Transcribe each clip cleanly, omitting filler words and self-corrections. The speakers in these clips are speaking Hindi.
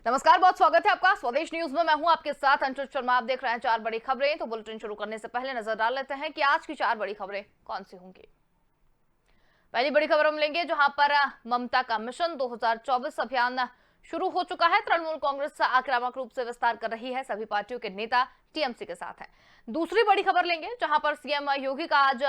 नमस्कार, बहुत स्वागत है आपका स्वदेश न्यूज में। मैं हूं आपके साथ अंशुल शर्मा। आप देख रहे हैं चार बड़ी खबरें। तो बुलेटिन शुरू करने से पहले नजर डाल लेते हैं कि आज की चार बड़ी खबरें कौन सी होंगी। पहली बड़ी खबर हम लेंगे जहां पर ममता का मिशन 2024 अभियान शुरू हो चुका है। तृणमूल कांग्रेस आक्रामक रूप से विस्तार कर रही है, सभी पार्टियों के नेता टीएमसी के साथ हैं। दूसरी बड़ी खबर लेंगे जहां पर सीएम योगी का आज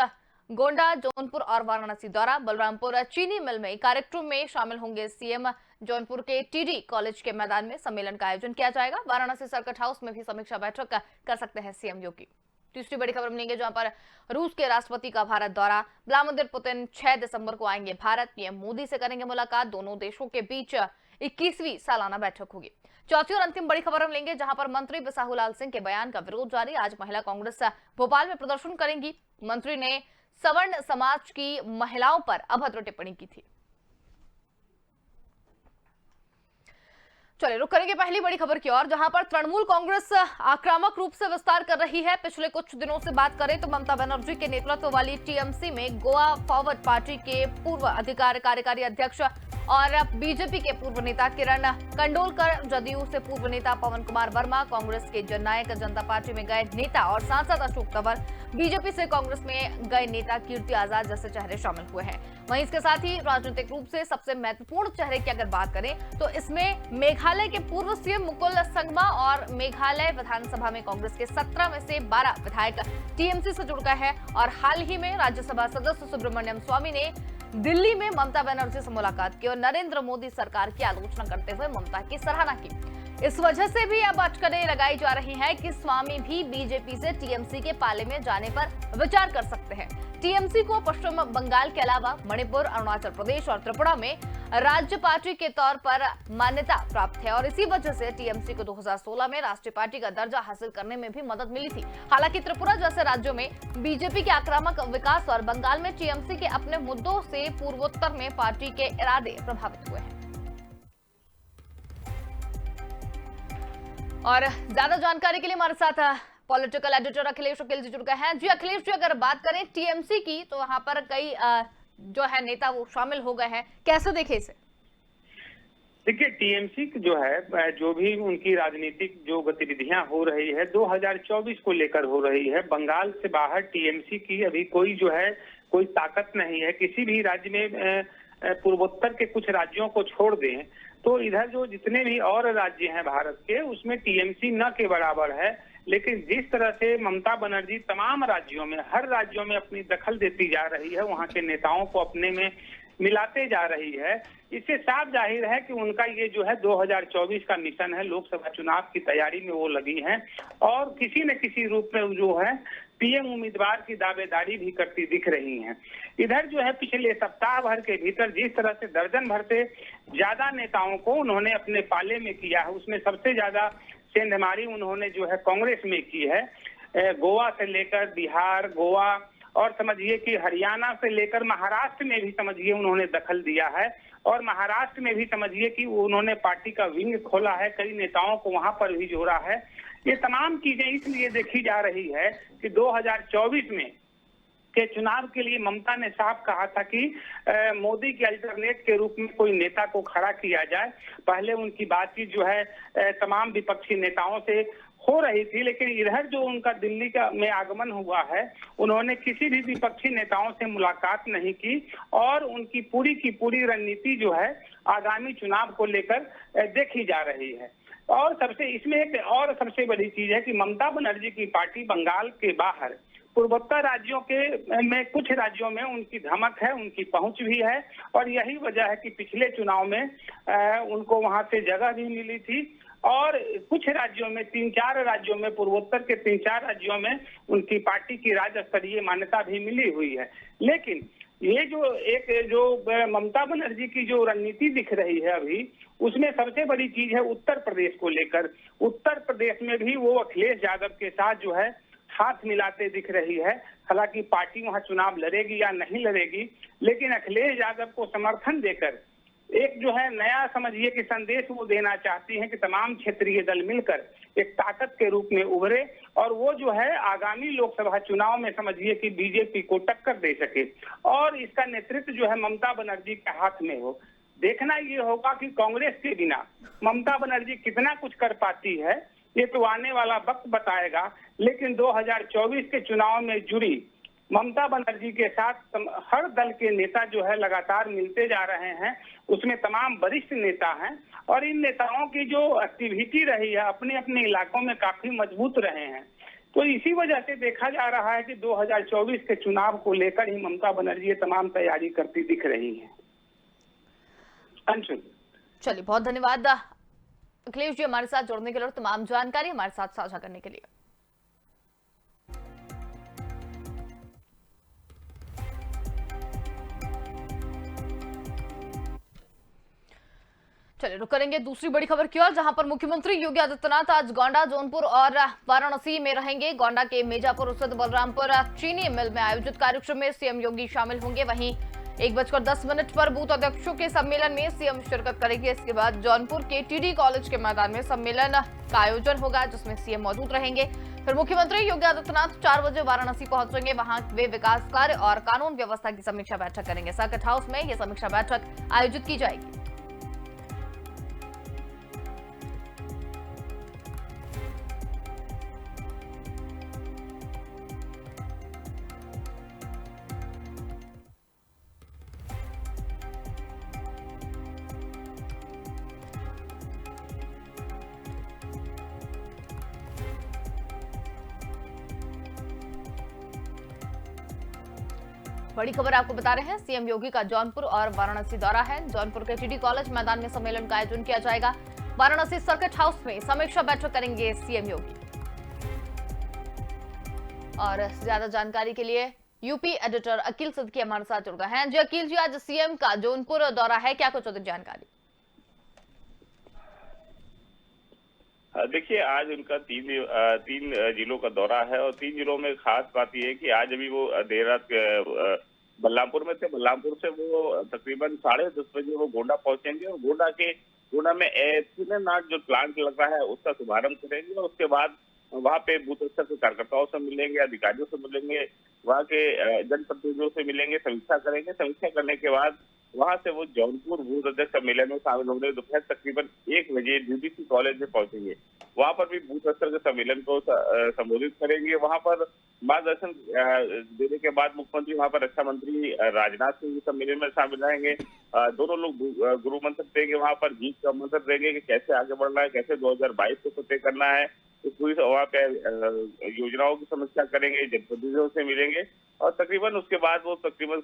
गोंडा, जौनपुर और वाराणसी दौरा। बलरामपुर चीनी मिल में कार्यक्रम में शामिल होंगे सीएम। जौनपुर के टीडी कॉलेज के मैदान में सम्मेलन का आयोजन किया जाएगा। वाराणसी सर्किट हाउस में भी समीक्षा बैठक कर सकते हैं सीएम योगी। तीसरी बड़ी खबर मिलेंगे जहां पर रूस के राष्ट्रपति का भारत दौरा। व्लादिमीर पुतिन 6 दिसंबर को आएंगे भारत। पीएम मोदी से करेंगे मुलाकात। दोनों देशों के बीच 21वीं सालाना बैठक होगी। चौथी और अंतिम बड़ी खबर हम लेंगे जहां पर मंत्री बिसाहुलाल सिंह के बयान का विरोध जारी। आज महिला कांग्रेस भोपाल में प्रदर्शन करेंगी। मंत्री ने सवर्ण समाज की महिलाओं पर अभद्र टिप्पणी की थी। चलिए रुक करेंगे पहली बड़ी खबर की ओर, जहां पर तृणमूल कांग्रेस आक्रामक रूप से विस्तार कर रही है। पिछले कुछ दिनों से बात करें तो ममता बनर्जी के नेतृत्व वाली टीएमसी में गोवा फॉरवर्ड पार्टी के पूर्व कार्यकारी अध्यक्ष और बीजेपी के पूर्व नेता किरण कंडोलकर, जदयू से पूर्व नेता पवन कुमार वर्मा, कांग्रेस के जननायक जनता पार्टी में गए नेता और सांसद अशोक तंवर, बीजेपी से कांग्रेस में गए नेता कीर्ति आजाद जैसे चेहरे शामिल हुए हैं। वहीं इसके साथ ही राजनीतिक रूप से सबसे महत्वपूर्ण चेहरे की अगर बात करें तो इसमें मेघालय के पूर्व सीएम मुकुल संगमा और मेघालय विधानसभा में कांग्रेस के 17 में से 12 विधायक टीएमसी से जुड़ गए हैं। और हाल ही में राज्यसभा सदस्य सुब्रमण्यम स्वामी ने दिल्ली में ममता बनर्जी से मुलाकात की और नरेंद्र मोदी सरकार की आलोचना करते हुए ममता की सराहना की। इस वजह से भी अब अटकलें लगाई जा रही हैं कि स्वामी भी बीजेपी से टीएमसी के पाले में जाने पर विचार कर सकते हैं। टीएमसी को पश्चिम बंगाल के अलावा मणिपुर, अरुणाचल प्रदेश और त्रिपुरा में राज्य पार्टी के तौर पर मान्यता प्राप्त है और इसी वजह से टीएमसी को 2016 में राष्ट्रीय पार्टी का दर्जा हासिल करने में भी मदद मिली थी। हालांकि त्रिपुरा जैसे राज्यों में बीजेपी के आक्रामक विकास और बंगाल में टीएमसी के अपने मुद्दों से पूर्वोत्तर में पार्टी के इरादे प्रभावित हुए हैं। और ज्यादा जानकारी के लिए हमारे साथ पॉलिटिकल एडिटर अखिलेश वकील जी जुड़ गए हैं। जी अखिलेश जी, अगर बात करें टीएमसी की तो वहां पर कई जो है नेता वो शामिल हो गए हैं, कैसे देखे इसे? देखिए, टीएमसी जो है, जो भी उनकी राजनीतिक जो गतिविधियां हो रही है 2024 को लेकर हो रही है। बंगाल से बाहर टीएमसी की अभी कोई जो है कोई ताकत नहीं है। किसी भी राज्य में पूर्वोत्तर के कुछ राज्यों को छोड़ दें तो इधर जो जितने भी और राज्य हैं भारत के, उसमें टीएमसी न के बराबर है। लेकिन जिस तरह से ममता बनर्जी तमाम राज्यों में, हर राज्यों में अपनी दखल देती जा रही है, वहां के नेताओं को अपने में मिलाते जा रही है, इससे साफ जाहिर है कि उनका ये जो है 2024 का मिशन है। लोकसभा चुनाव की तैयारी में वो लगी हैं और किसी न किसी रूप में जो है पीएम उम्मीदवार की दावेदारी भी करती दिख रही हैं। इधर जो है पिछले सप्ताह भर के भीतर जिस तरह से दर्जन भर से ज्यादा नेताओं को उन्होंने अपने पाले में किया है, उसमें सबसे ज्यादा सेंधमारी उन्होंने जो है कांग्रेस में की है। गोवा से लेकर बिहार, गोवा और समझिए कि हरियाणा से लेकर महाराष्ट्र में भी समझिए उन्होंने दखल दिया है और महाराष्ट्र में भी समझिए कि उन्होंने पार्टी का विंग खोला है, कई नेताओं को वहां पर भी जोड़ा है। ये तमाम चीजें इसलिए देखी जा रही है कि 2024 में के चुनाव के लिए ममता ने साफ कहा था कि मोदी के अल्टरनेट के रूप में कोई नेता को खड़ा किया जाए। पहले उनकी बातचीत जो है तमाम विपक्षी नेताओं से हो रही थी, लेकिन इधर जो उनका दिल्ली का में आगमन हुआ है, उन्होंने किसी भी विपक्षी नेताओं से मुलाकात नहीं की और उनकी पूरी की पूरी रणनीति जो है आगामी चुनाव को लेकर देखी जा रही है। और इसमें एक और सबसे बड़ी चीज है कि ममता बनर्जी की पार्टी बंगाल के बाहर पूर्वोत्तर राज्यों के में कुछ राज्यों में उनकी धमक है, उनकी पहुंच भी है और यही वजह है कि पिछले चुनाव में उनको वहां से जगह भी मिली थी और कुछ राज्यों में, 3-4 राज्यों में, पूर्वोत्तर के 3-4 राज्यों में उनकी पार्टी की राज्य स्तरीय मान्यता भी मिली हुई है। लेकिन ये जो ममता बनर्जी की जो रणनीति दिख रही है अभी, उसमें सबसे बड़ी चीज है उत्तर प्रदेश को लेकर। उत्तर प्रदेश में भी वो अखिलेश यादव के साथ जो है हाथ मिलाते दिख रही है। हालांकि पार्टी वहां चुनाव लड़ेगी या नहीं लड़ेगी, लेकिन अखिलेश यादव को समर्थन देकर एक जो है नया समझिए कि संदेश वो देना चाहती हैं कि तमाम क्षेत्रीय दल मिलकर एक ताकत के रूप में उभरे और वो जो है आगामी लोकसभा चुनाव में समझिए कि बीजेपी को टक्कर दे सके और इसका नेतृत्व जो है ममता बनर्जी के हाथ में हो। देखना ये होगा कि कांग्रेस के बिना ममता बनर्जी कितना कुछ कर पाती है, ये तो आने वाला वक्त बताएगा। लेकिन 2024 के चुनाव में जुड़ी ममता बनर्जी के साथ हर दल के नेता जो है लगातार मिलते जा रहे हैं, उसमें तमाम वरिष्ठ नेता हैं और इन नेताओं की जो एक्टिविटी रही है अपने अपने इलाकों में काफी मजबूत रहे हैं। तो इसी वजह से देखा जा रहा है कि 2024 के चुनाव को लेकर ही ममता बनर्जी ये तमाम तैयारी करती दिख रही है। अंशुल, चलिए, बहुत धन्यवाद अखिलेश जी हमारे साथ जुड़ने के लिए और तमाम जानकारी हमारे साथ साझा करने के लिए। चलिए, रुक करेंगे दूसरी बड़ी खबर की ओर, जहां पर मुख्यमंत्री योगी आदित्यनाथ आज गोंडा, जौनपुर और वाराणसी में रहेंगे। गोंडा के मेजापुर स्थित बलरामपुर चीनी मिल में आयोजित कार्यक्रम में सीएम योगी शामिल होंगे। वहीं 1:10 पर बूथ अध्यक्षों के सम्मेलन में सीएम शिरकत करेंगे। इसके बाद जौनपुर के टीडी कॉलेज के मैदान में सम्मेलन का आयोजन होगा, जिसमें सीएम मौजूद रहेंगे। फिर मुख्यमंत्री योगी आदित्यनाथ 4 बजे वाराणसी पहुंचेंगे। वहां वे विकास कार्य और कानून व्यवस्था की समीक्षा बैठक करेंगे। सर्किट हाउस में यह समीक्षा बैठक आयोजित की जाएगी। बड़ी खबर आपको बता रहे हैं, सीएम योगी का जौनपुर और वाराणसी दौरा है। जौनपुर के टीडी कॉलेज मैदान में सम्मेलन का आयोजन किया जाएगा। वाराणसी सर्किट हाउस में समीक्षा बैठक करेंगे सीएम योगी। और ज्यादा जानकारी के लिए यूपी एडिटर अकील सिद्दीकी हमारे साथ जुड़ गए हैं। जी अकील जी, आज सीएम का जौनपुर दौरा है, क्या कुछ अधिक जानकारी? देखिए, आज उनका तीन जिलों का दौरा है और 3 जिलों में खास बात यह है कि आज अभी वो देर रात बलरामपुर में थे। बलरामपुर से वो तकरीबन 10:30 बजे वो गोंडा पहुंचेंगे और गोंडा में एथेनॉल जो प्लांट लग रहा है उसका शुभारंभ करेंगे और उसके बाद वहाँ पे बूथ स्तर के कार्यकर्ताओं से मिलेंगे, अधिकारियों से मिलेंगे, वहाँ के जनप्रतिनिधियों से मिलेंगे, समीक्षा करेंगे। समीक्षा करने के बाद वहां से वो जौनपुर बूथ अध्यक्ष सम्मेलन में शामिल होंगे। दोपहर तकरीबन 1 बजे डीडीसी कॉलेज में पहुंचेंगे। वहां पर भी बूथ स्तर के सम्मेलन को संबोधित करेंगे। वहां पर मार्गदर्शन देने के बाद मुख्यमंत्री वहां पर रक्षा मंत्री राजनाथ सिंह सम्मेलन में शामिल रहेंगे। दोनों लोग गुरु मंत्र देंगे, वहां पर जीत का मंत्र देंगे कि कैसे आगे बढ़ना है, कैसे 2022 को फतेह करना है। तो पूरी वहाँ पे योजनाओं की समीक्षा करेंगे, जनप्रतिनिधियों से मिलेंगे और तकरीबन उसके बाद वो तकरीबन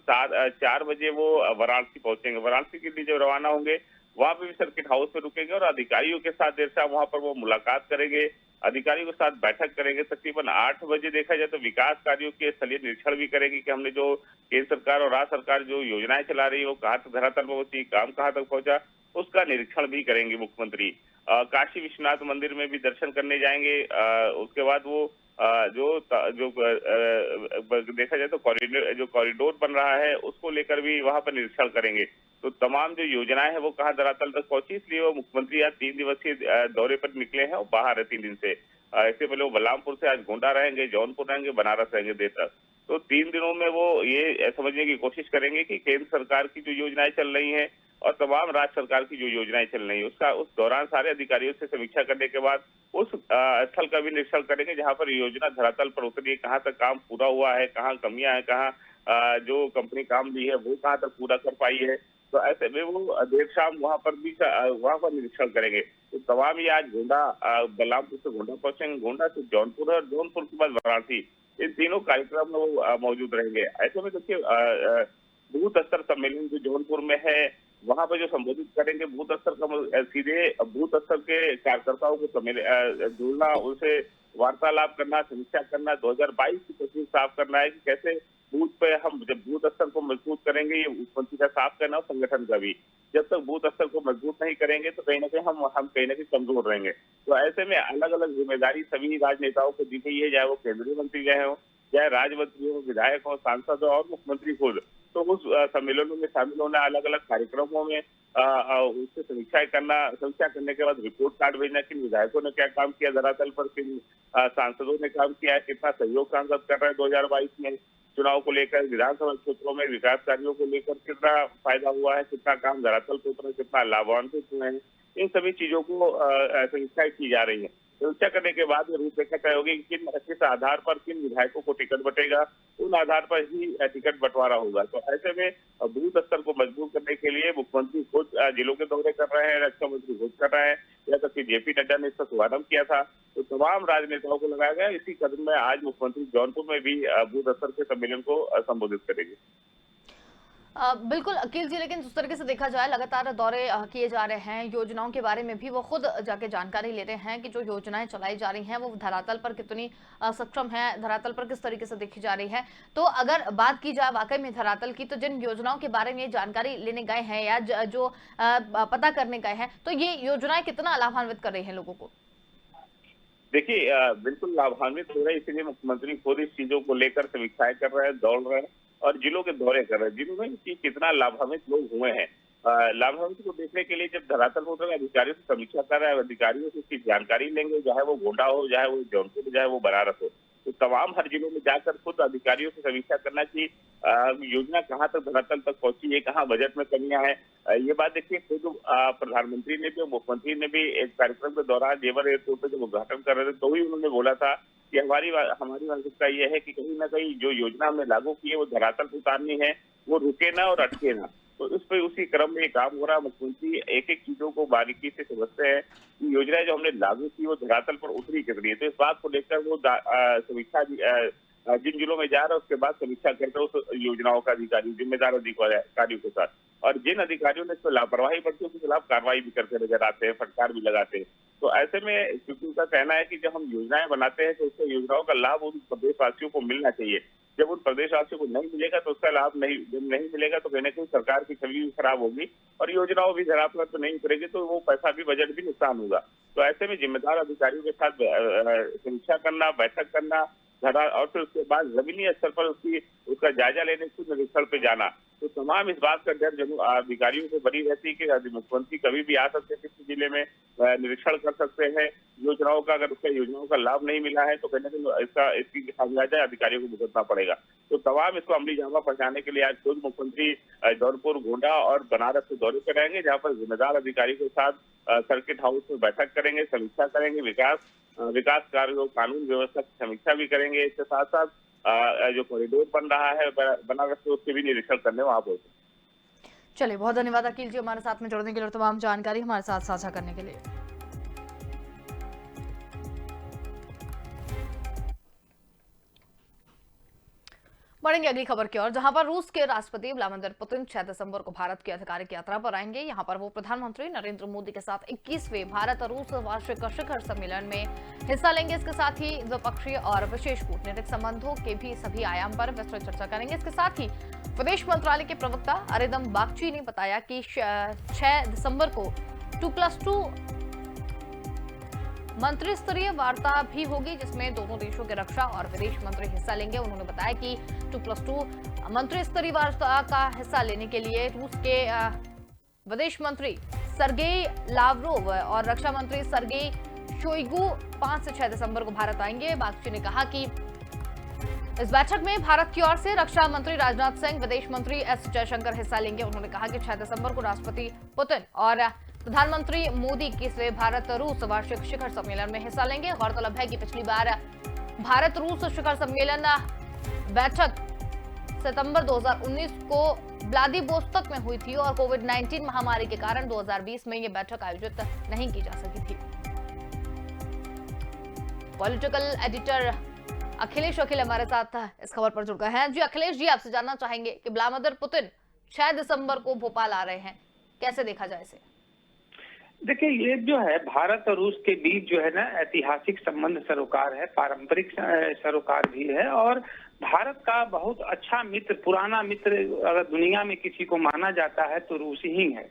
4 बजे वो वाराणसी पहुंचेंगे। वाराणसी के लिए जब रवाना होंगे वहाँ पे भी सर्किट हाउस में रुकेंगे और अधिकारियों के साथ देर शाम वहाँ पर वो मुलाकात करेंगे, अधिकारियों के साथ बैठक करेंगे। तकरीबन 8 बजे देखा जाए तो विकास कार्यों के स्थलीय निरीक्षण भी करेंगे कि हमने जो केंद्र सरकार और राज्य सरकार जो योजनाएं चला रही है वो कहाँ तक धरातल पर पहुंची, काम कहाँ तक पहुंचा, उसका निरीक्षण भी करेंगे मुख्यमंत्री। काशी विश्वनाथ मंदिर में भी दर्शन करने जाएंगे। उसके बाद वो जो देखा जाए तो कॉरिडोर बन रहा है उसको लेकर भी वहां पर निरीक्षण करेंगे। तो तमाम जो योजनाएं हैं वो कहाँ धरातल तक पहुंची, इसलिए वो मुख्यमंत्री आज 3 दिवसीय दौरे पर निकले हैं और बाहर है 3 दिन से। इससे पहले वो बलरामपुर से आज गोंडा रहेंगे, जौनपुर रहेंगे, बनारस रहेंगे देर तक। तो 3 दिनों में वो ये समझने की कोशिश करेंगे कि केंद्र सरकार की जो योजनाएं चल रही हैं और तमाम राज्य सरकार की जो योजनाएं चल रही है उस दौरान सारे अधिकारियों से समीक्षा करने के बाद उस स्थल का भी निरीक्षण करेंगे जहां पर योजना धरातल पर उतरी है, कहाँ तक काम पूरा हुआ है, कहाँ कमियां हैं, कहाँ जो कंपनी काम दी है वो कहाँ तक पूरा कर पाई है। तो ऐसे में वो देर शाम वहां पर निरीक्षण करेंगे। तो तमाम ये आज गोंडा, बलरामपुर से गोंडा पहुंचेंगे, गोंडा से जौनपुर और जौनपुर के बाद वाराणसी, इन तीनों कार्यक्रम में वो मौजूद रहेंगे। ऐसे में देखिए बूथ स्तर सम्मेलन जो जौनपुर में है वहां पर जो संबोधित करेंगे बूथ स्तर का सीधे बूथ स्तर के कार्यकर्ताओं को जुड़ना, उनसे वार्तालाप करना, समीक्षा करना, 2022 की तस्वीर साफ करना है कि कैसे बूथ पे हम जब बूथ स्तर को मजबूत करेंगे, ये मुख्यमंत्री का साफ करना और संगठन का भी। जब तक बूथ स्तर को मजबूत नहीं करेंगे तो कहीं ना कहीं हम कहीं ना कहीं कमजोर रहेंगे। तो ऐसे में अलग अलग जिम्मेदारी सभी राजनेताओं को दी गई है, चाहे वो केंद्रीय मंत्री रहे हो, चाहे राज्य मंत्री हो, विधायक हो, सांसद हो और मुख्यमंत्री खुद। तो उस सम्मेलनों में शामिल होना, अलग अलग कार्यक्रमों में उससे समीक्षा करने के बाद रिपोर्ट कार्ड भेजना, किन विधायकों ने क्या काम किया धरातल पर, किन सांसदों ने काम किया है, कितना सहयोग सांसद कर रहे हैं 2022 में चुनाव को लेकर, विधानसभा क्षेत्रों में विकास कार्यों को लेकर कितना फायदा हुआ है, कितना काम धरातल पर उतरा, कितना लाभान्वित हुए हैं, इन सभी चीजों को समीक्षा की जा रही है। समीक्षा करने के बाद रूपरेखा तय होगी कि किस आधार पर किन विधायकों को टिकट बटेगा, उन आधार पर ही टिकट बंटवारा होगा। तो ऐसे में बूथ स्तर को मजबूत करने के लिए मुख्यमंत्री खुद जिलों के दौरे कर रहे हैं, रक्षा मंत्री खुद कर रहे हैं, यहाँ तक कि जेपी नड्डा ने इसका शुभारंभ किया था। तो तमाम राजनेताओं को लगाया गया। इसी कदम में आज मुख्यमंत्री जौनपुर में भी बूथ स्तर के सम्मेलन को संबोधित करेंगे। बिल्कुल अकील जी, लेकिन जिस तरीके से देखा जाए लगातार दौरे किए जा रहे हैं, योजनाओं के बारे में भी वो खुद जाके जानकारी ले रहे हैं कि जो योजनाएं चलाई जा रही हैं वो धरातल पर कितनी सक्षम है, धरातल पर किस तरीके से देखी जा रही है। तो अगर बात की जाए वाकई में धरातल की, तो जिन योजनाओं के बारे में जानकारी लेने गए हैं या जो पता करने गए हैं, तो ये योजनाएं कितना लाभान्वित कर रही है लोगों को? देखिए, बिल्कुल लाभान्वित हो रहे हैं, इसलिए मुख्यमंत्री खुद इस चीजों को लेकर समीक्षाएं कर रहे हैं, दौड़ रहे हैं और जिलों के दौरे कर रहे हैं, जिलों में कितना लाभान्वित लोग हुए हैं। लाभान्वित को देखने के लिए जब धरातल पर उतरेंगे, अधिकारियों से समीक्षा कर रहे हैं, अधिकारियों से इसकी जानकारी लेंगे, चाहे वो गोंडा हो, चाहे वो जौनपुर, चाहे वो बनारस हो। तो तमाम हर जिलों में जाकर खुद अधिकारियों से समीक्षा करना कि योजना कहाँ तक धरातल तक पहुंची है, कहाँ बजट में कमियां हैं। ये बात देखिए, खुद प्रधानमंत्री ने भी, मुख्यमंत्री ने भी एक कार्यक्रम के दौरान जेवर एयरपोर्ट पे जब उद्घाटन कर रहे थे तो ही उन्होंने बोला था कि हमारी मानसिकता ये है कि कहीं ना कहीं जो योजना हमने लागू की है वो धरातल पर उतारनी है, वो रुके ना और अटके ना। तो इस पर उसी क्रम में ये काम हो रहा है। मुख्यमंत्री एक एक चीजों को बारीकी से समझते हैं कि योजनाएं जो हमने लागू की वो धरातल पर उतरी कितनी है। तो इस बात को लेकर वो समीक्षा जिन जिलों में जा रहा है उसके बाद समीक्षा करते हैं उस योजनाओं का अधिकारी, जिम्मेदार अधिकारियों के साथ, और जिन अधिकारियों ने इस पर लापरवाही बरती उनके खिलाफ कार्रवाई भी करते नजर आते हैं, फटकार भी लगाते हैं। तो ऐसे में क्योंकि उनका कहना है कि जब हम योजनाएं बनाते हैं तो उससे योजनाओं का लाभ उन प्रदेशवासियों को मिलना चाहिए। जब उन प्रदेशवासियों को नहीं मिलेगा तो उसका लाभ जब नहीं मिलेगा तो कहीं ना कहीं सरकार की छवि भी खराब होगी और योजनाओं भी धरातल पर नहीं उतरेगी, तो वो पैसा भी, बजट भी नुकसान होगा। तो ऐसे में जिम्मेदार अधिकारियों के साथ समीक्षा करना, बैठक करना, और फिर उसके बाद जमीनी स्तर पर उसका जायजा लेने, खुद निरीक्षण पे जाना, तो तमाम इस बात का डर अधिकारियों को बनी रहती है कि मुख्यमंत्री कभी भी आ सकते हैं, किसी जिले में निरीक्षण कर सकते हैं योजनाओं का। अगर उसका योजनाओं का लाभ नहीं मिला है तो कहीं ना कहीं इसकी खामियाजा अधिकारियों को भुगतना पड़ेगा। तो तमाम इसको अमली जामा पहुंचाने के लिए आज खुद मुख्यमंत्री जौनपुर, गोंडा और बनारस के दौरे पर रहेंगे, जहाँ पर जिम्मेदार अधिकारियों के साथ सर्किट हाउस में बैठक करेंगे, समीक्षा करेंगे, विकास कार्यों, कानून व्यवस्था की समीक्षा भी करेंगे। इसके साथ साथ जो कॉरिडोर बन रहा है बनारस से, उसके भी निरीक्षण करने वहां पहुंचे। चलिए, बहुत धन्यवाद अकील जी हमारे साथ में जुड़ने के लिए और तमाम जानकारी हमारे साथ साझा करने के लिए। बढ़ेंगे अगली खबर की ओर, जहां पर रूस के राष्ट्रपति व्लादिमीर पुतिन 6 दिसंबर को भारत की आधिकारिक यात्रा पर आएंगे। यहां पर वो प्रधानमंत्री नरेंद्र मोदी के साथ 21वें भारत और रूस वार्षिक शिखर सम्मेलन में हिस्सा लेंगे। इसके साथ ही द्विपक्षीय और विशेष कूटनीतिक संबंधों के भी सभी आयाम पर विस्तृत चर्चा करेंगे। इसके साथ ही विदेश मंत्रालय के प्रवक्ता अरिंदम बागची ने बताया कि 6 दिसंबर को 2+2 मंत्री स्तरीय वार्ता भी होगी, जिसमें दोनों देशों के रक्षा और विदेश मंत्री हिस्सा लेंगे। उन्होंने बताया कि 2+2 मंत्री स्तरीय वार्ता का हिस्सा लेने के लिए रूस के विदेश मंत्री सरगेई लावरोव और रक्षा मंत्री सरगेई शोइगु 5 से 6 दिसंबर को भारत आएंगे। बागची ने कहा कि इस बैठक में भारत की ओर से रक्षा मंत्री राजनाथ सिंह, विदेश मंत्री एस जयशंकर हिस्सा लेंगे। उन्होंने कहा कि 6 दिसंबर को राष्ट्रपति पुतिन और प्रधानमंत्री मोदी 21वें भारत रूस वार्षिक शिखर सम्मेलन में हिस्सा लेंगे। गौरतलब है कि पिछली बार भारत रूस शिखर सम्मेलन बैठक सितंबर 2019 को व्लादिवोस्तोक में हुई थी और कोविड-19 महामारी के कारण 2020 में यह बैठक आयोजित नहीं की जा सकी थी। पॉलिटिकल एडिटर अखिलेश वकील हमारे साथ इस खबर पर जुड़ गए हैं। जी अखिलेश जी, आपसे जानना चाहेंगे कि व्लादिमीर पुतिन 6 दिसंबर को भोपाल आ रहे हैं, कैसे देखा जाए इसे? देखिए, ये जो है भारत और रूस के बीच जो है ना ऐतिहासिक संबंध सरोकार है, पारंपरिक सरोकार भी है और भारत का बहुत अच्छा मित्र, पुराना मित्र अगर दुनिया में किसी को माना जाता है तो रूस ही है।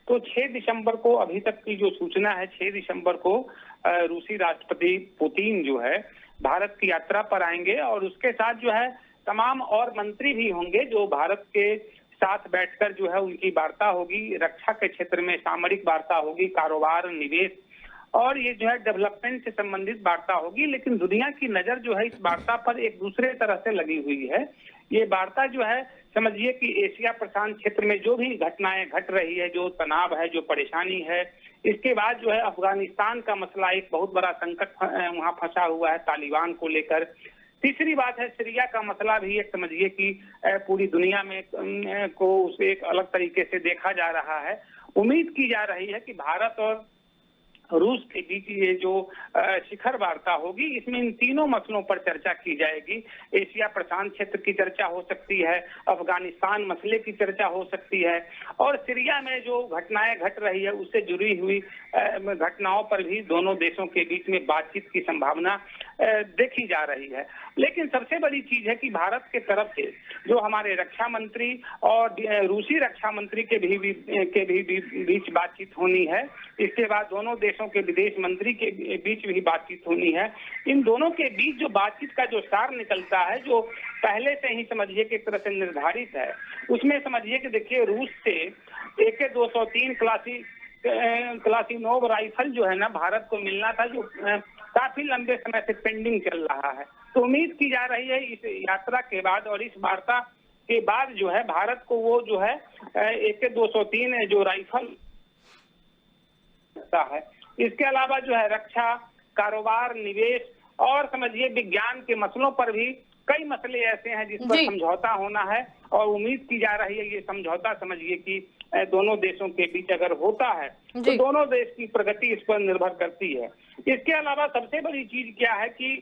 तो 6 दिसंबर को अभी तक की जो सूचना है, 6 दिसंबर को रूसी राष्ट्रपति पुतिन जो है भारत की यात्रा पर आएंगे और उसके साथ जो है तमाम और मंत्री भी होंगे जो भारत के साथ बैठकर जो है उनकी वार्ता होगी, रक्षा के क्षेत्र में सामरिक वार्ता होगी, कारोबार, निवेश और ये जो है डेवलपमेंट से संबंधित वार्ता होगी। लेकिन दुनिया की नजर जो है इस वार्ता पर एक दूसरे तरह से लगी हुई है। ये वार्ता जो है समझिए कि एशिया प्रशांत क्षेत्र में जो भी घटनाएं घट रही है, जो तनाव है, जो परेशानी है, इसके बाद जो है अफगानिस्तान का मसला एक बहुत बड़ा संकट वहां फंसा हुआ है तालिबान को लेकर। तीसरी बात है सीरिया का मसला भी एक समझिए कि पूरी दुनिया में को उसे एक अलग तरीके से देखा जा रहा है। उम्मीद की जा रही है कि भारत और रूस के बीच ये जो शिखर वार्ता होगी, इसमें इन तीनों मसलों पर चर्चा की जाएगी। एशिया प्रशांत क्षेत्र की चर्चा हो सकती है, अफगानिस्तान मसले की चर्चा हो सकती है और सीरिया में जो घटनाएं घट रही है उससे जुड़ी हुई घटनाओं पर भी दोनों देशों के बीच में बातचीत की संभावना देखी जा रही है। लेकिन सबसे बड़ी चीज है कि भारत के तरफ से जो हमारे रक्षा मंत्री और रूसी रक्षा मंत्री के बीच बातचीत होनी है, इसके बाद दोनों देशों के विदेश मंत्री के बीच भी बातचीत होनी है। इन दोनों के बीच जो बातचीत का जो सार निकलता है, जो पहले से ही समझिए कि एक तरह से निर्धारित है, उसमें समझिए कि देखिए रूस से AK-203 क्लासिनोव राइफल जो है ना भारत को मिलना था, जो काफी लंबे समय से पेंडिंग चल रहा है। तो उम्मीद की जा रही है इस यात्रा के बाद और इस वार्ता के बाद जो है भारत को वो जो है AK-203 जो राइफल है। इसके अलावा जो है रक्षा, कारोबार, निवेश और समझिए विज्ञान के मसलों पर भी कई मसले ऐसे हैं जिस पर समझौता होना है और उम्मीद की जा रही है ये समझौता समझिए कि दोनों देशों के बीच अगर होता है तो दोनों देश की प्रगति इस पर निर्भर करती है। इसके अलावा सबसे बड़ी चीज क्या है कि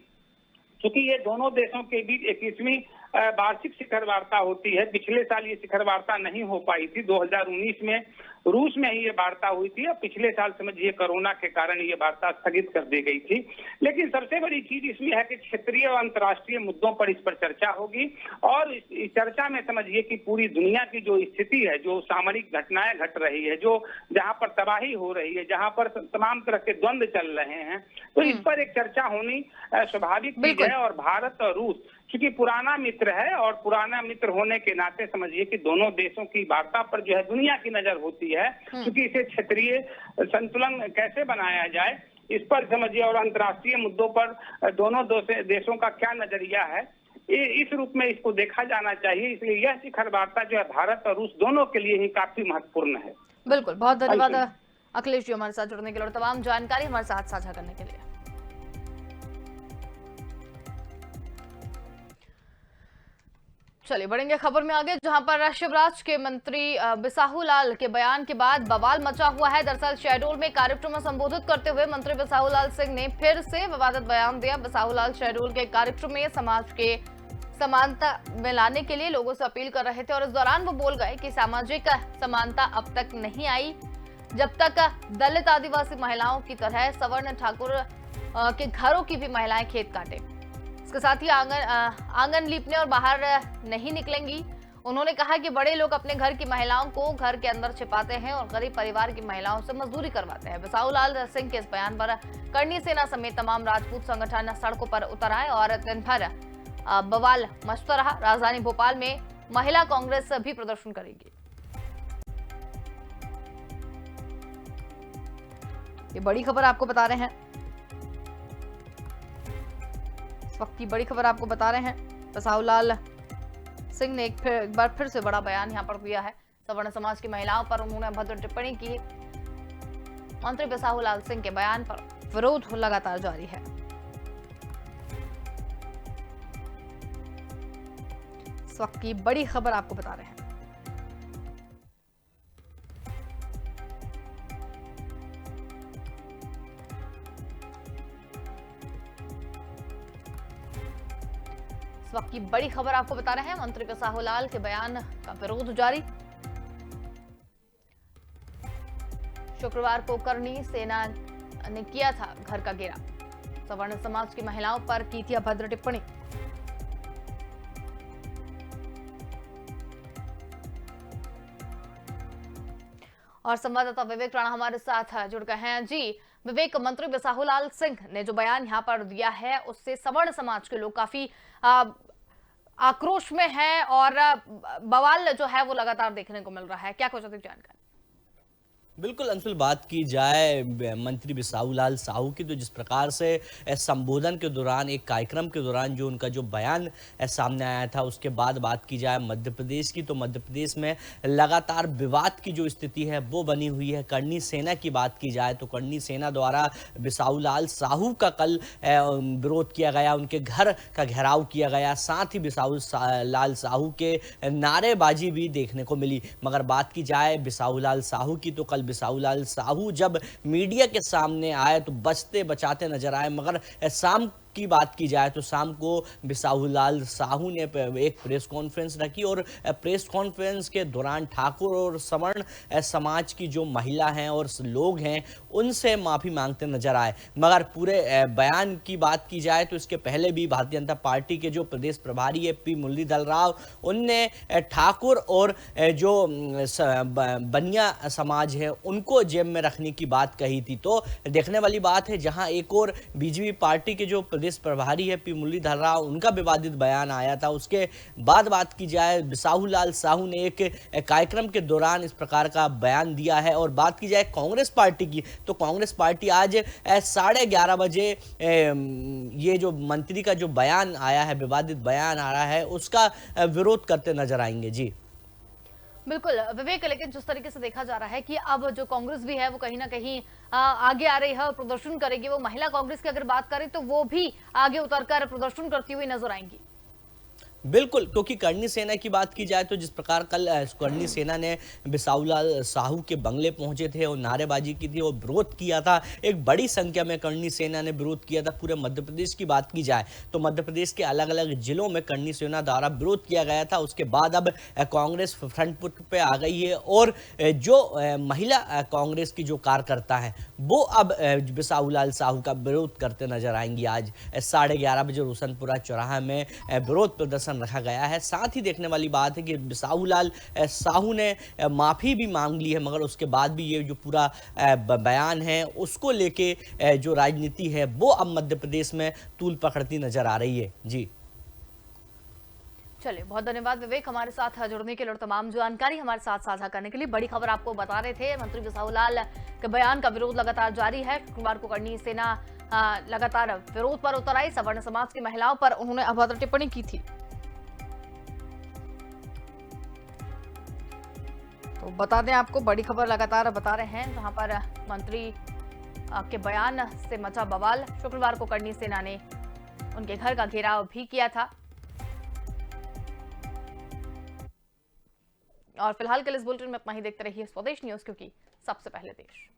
क्योंकि ये दोनों देशों के बीच 21वीं वार्षिक शिखर वार्ता होती है। पिछले साल ये शिखर वार्ता नहीं हो पाई थी, 2019 में रूस में ही ये वार्ता हुई थी और पिछले साल समझिए कोरोना के कारण ये वार्ता स्थगित कर दी गई थी। लेकिन सबसे बड़ी चीज इसमें है कि क्षेत्रीय और अंतर्राष्ट्रीय मुद्दों पर इस पर चर्चा होगी और इस चर्चा में समझिए कि पूरी दुनिया की जो स्थिति है, जो सामरिक घटनाएं घट रही है, जो जहां पर तबाही हो रही है, जहां पर तमाम तरह के द्वंद्व चल रहे हैं, तो इस पर एक चर्चा होनी स्वाभाविक चीज है। और भारत और रूस क्योंकि पुराना मित्र है और पुराना मित्र होने के नाते समझिए कि दोनों देशों की वार्ता पर जो है दुनिया की नजर होती है, क्योंकि इसे क्षेत्रीय संतुलन कैसे बनाया जाए इस पर समझिए और अंतर्राष्ट्रीय मुद्दों पर दोनों देशों का क्या नजरिया है, इस रूप में इसको देखा जाना चाहिए। इसलिए यह शिखर वार्ता जो है भारत और रूस दोनों के लिए ही काफी महत्वपूर्ण है। बिल्कुल, बहुत धन्यवाद अखिलेश जी हमारे साथ जुड़ने के लिए और तमाम जानकारी हमारे साथ साझा करने के लिए। चलिए बढ़ेंगे खबर में आगे, जहां पर शिवराज के मंत्री बिसाहू लाल के बयान के बाद बवाल मचा हुआ है। दरअसल शहडोल में कार्यक्रम में संबोधित करते हुए मंत्री बिसाहू लाल सिंह ने फिर से विवादित बयान दिया। बिसाहू लाल शहडोल के कार्यक्रम में समाज के समानता में लाने के लिए लोगों से अपील कर रहे थे और इस दौरान वो बोल गए कि सामाजिक समानता अब तक नहीं आई जब तक दलित आदिवासी महिलाओं की तरह सवर्ण ठाकुर के घरों की भी महिलाएं खेत काटे। इसके साथ ही आंगन लीपने और बाहर नहीं निकलेंगी। उन्होंने कहा कि बड़े लोग अपने घर की महिलाओं को घर के अंदर छिपाते हैं और गरीब परिवार की महिलाओं से मजदूरी करवाते हैं। बिसाहू लाल सिंह के इस बयान पर करणी सेना समेत तमाम राजपूत संगठन सड़कों पर उतर आए और दिन भर बवाल मचता रहा। राजधानी भोपाल में महिला कांग्रेस भी प्रदर्शन करेगी। ये बड़ी खबर आपको बता रहे हैं, इस वक्त की बड़ी खबर आपको बता रहे हैं। बिसाहू लाल सिंह ने एक बार फिर से बड़ा बयान यहां पर दिया है। सवर्ण समाज की महिलाओं पर उन्होंने अभद्र टिप्पणी की। मंत्री बिसाहू लाल सिंह के बयान पर विरोध लगातार जारी है। इस वक्त की बड़ी खबर आपको बता रहे हैं। इस वक्त की बड़ी खबर आपको बता रहे हैं, मंत्री बिसाहू लाल के बयान का विरोध जारी। शुक्रवार को करणी सेना ने किया था घर का घेरा, सवर्ण समाज की महिलाओं पर की थी अभद्र टिप्पणी। और संवाददाता विवेक राणा हमारे साथ जुड़ गए हैं। जी विवेक, मंत्री बिसाहू लाल सिंह ने जो बयान यहाँ पर दिया है उससे सवर्ण समाज के लोग काफी आक्रोश में है और बवाल जो है वो लगातार देखने को मिल रहा है। क्या कुछ अधिक जानकारी? बिल्कुल अंशुल, बात की जाए मंत्री बिसाहूलाल साहू की, तो जिस प्रकार से संबोधन के दौरान, एक कार्यक्रम के दौरान जो उनका जो बयान सामने आया था, उसके बाद बात की जाए मध्य प्रदेश की, तो मध्य प्रदेश में लगातार विवाद की जो स्थिति है वो बनी हुई है। करनी सेना की बात की जाए तो करनी सेना द्वारा बिसाहूलाल साहू का कल विरोध किया गया, उनके घर का घेराव किया गया, साथ ही बिसाहूलाल साहू के नारेबाजी भी देखने को मिली। मगर बात की जाए बिसाहूलाल साहू की, तो कल बिसाहूलाल साहू जब मीडिया के सामने आए तो बचते बचाते नजर आए। मगर शाम की बात की जाए तो शाम को बिसाहूलाल साहू ने एक प्रेस कॉन्फ्रेंस रखी और प्रेस कॉन्फ्रेंस के दौरान ठाकुर और सवर्ण समाज की जो महिला हैं और लोग हैं उनसे माफ़ी मांगते नजर आए। मगर पूरे बयान की बात की जाए तो इसके पहले भी भारतीय जनता पार्टी के जो प्रदेश प्रभारी है पी मुरलीधर राव, उनने ठाकुर और जो बनिया समाज है उनको जेब में रखने की बात कही थी। तो देखने वाली बात है, जहां एक और बीजेपी पार्टी के जो प्रदेश प्रभारी है पी मुरलीधर राव, उनका विवादित बयान आया था। उसके बाद बात की जाए बिसाहूलाल साहू ने एक कार्यक्रम के दौरान इस प्रकार का बयान दिया है। और बात की जाए कांग्रेस पार्टी की, तो कांग्रेस पार्टी आज 11:30 बजे ये जो मंत्री का जो बयान आया है, विवादित बयान आ रहा है, उसका विरोध करते नजर आएंगे। जी बिल्कुल विवेक, लेकिन जिस तरीके से देखा जा रहा है कि अब जो कांग्रेस भी है वो कहीं ना कहीं आगे आ रही है और प्रदर्शन करेगी। वो महिला कांग्रेस की अगर बात करें तो वो भी आगे उतरकर प्रदर्शन करती हुई नजर आएंगी। बिल्कुल, क्योंकि करनी सेना की बात की जाए तो जिस प्रकार कल करनी सेना ने बिसाहूलाल साहू के बंगले पहुंचे थे और नारेबाजी की थी और विरोध किया था, एक बड़ी संख्या में करनी सेना ने विरोध किया था। पूरे मध्य प्रदेश की बात की जाए तो मध्य प्रदेश के अलग अलग जिलों में करनी सेना द्वारा विरोध किया गया था। उसके बाद अब कांग्रेस फ्रंट फुट पे आ गई है और जो महिला कांग्रेस की जो कार्यकर्ता है वो अब बिसाहूलाल साहू का विरोध करते नजर आएंगी। आज 11:30 बजे रोशनपुरा चौराहा में विरोध प्रदर्शन रखा गया है। साथ ही देखने वाली बात है कि बिसाहूलाल साहू ने माफ़ी भी मांग ली है, मगर उसके बाद भी ये जो पूरा बयान है उसको लेके जो राजनीति है वो अब मध्य प्रदेश में तूल पकड़ती नजर आ रही है। जी चलिए, बहुत धन्यवाद विवेक, हमारे साथ जुड़ने के लिए और तमाम जानकारी हमारे साथ साझा करने के लिए। बड़ी खबर आपको बता रहे थे, मंत्री बिसाहूलाल के बयान का विरोध लगातार जारी है। शुक्रवार को करनी सेना लगातार विरोध पर उतर आई। सवर्ण समाज की महिलाओं पर उन्होंने अभद्र टिप्पणी की थी। तो बता दें आपको, बड़ी खबर लगातार बता रहे हैं, जहां पर मंत्री के बयान से मचा बवाल। शुक्रवार को करनी सेना ने उनके घर का घेराव भी किया था। और फिलहाल के लिए इस बुलेटिन में इतना ही। देखते रहिए स्वदेश न्यूज, क्योंकि सबसे पहले देश।